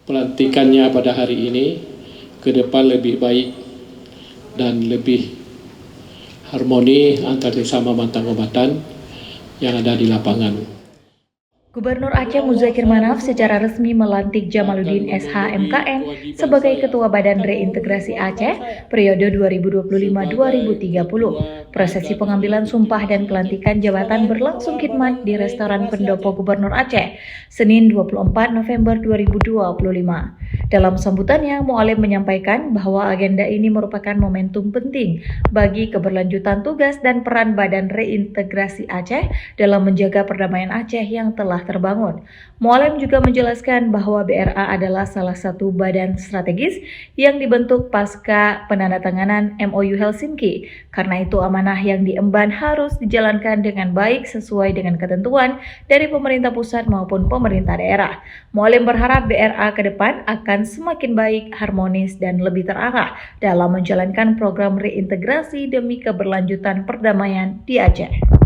pelantikannya pada hari ini ke depan lebih baik dan lebih harmoni antar sesama mantan kombatan yang ada di lapangan. Gubernur Aceh Muzakir Manaf secara resmi melantik Jamaluddin SH.MKN sebagai Ketua Badan Reintegrasi Aceh periode 2025-2030. Prosesi pengambilan sumpah dan pelantikan jabatan berlangsung khidmat di Restoran Pendopo Gubernur Aceh, Senin 24 November 2025. Dalam sambutannya, Mualim menyampaikan bahwa agenda ini merupakan momentum penting bagi keberlanjutan tugas dan peran Badan Reintegrasi Aceh dalam menjaga perdamaian Aceh yang telah terbangun. Mualim juga menjelaskan bahwa BRA adalah salah satu badan strategis yang dibentuk pasca penandatanganan MOU Helsinki. Karena itu amanah yang diemban harus dijalankan dengan baik sesuai dengan ketentuan dari pemerintah pusat maupun pemerintah daerah. Mualim berharap BRA ke depan akan semakin baik, harmonis, dan lebih terarah dalam menjalankan program reintegrasi demi keberlanjutan perdamaian di Aceh.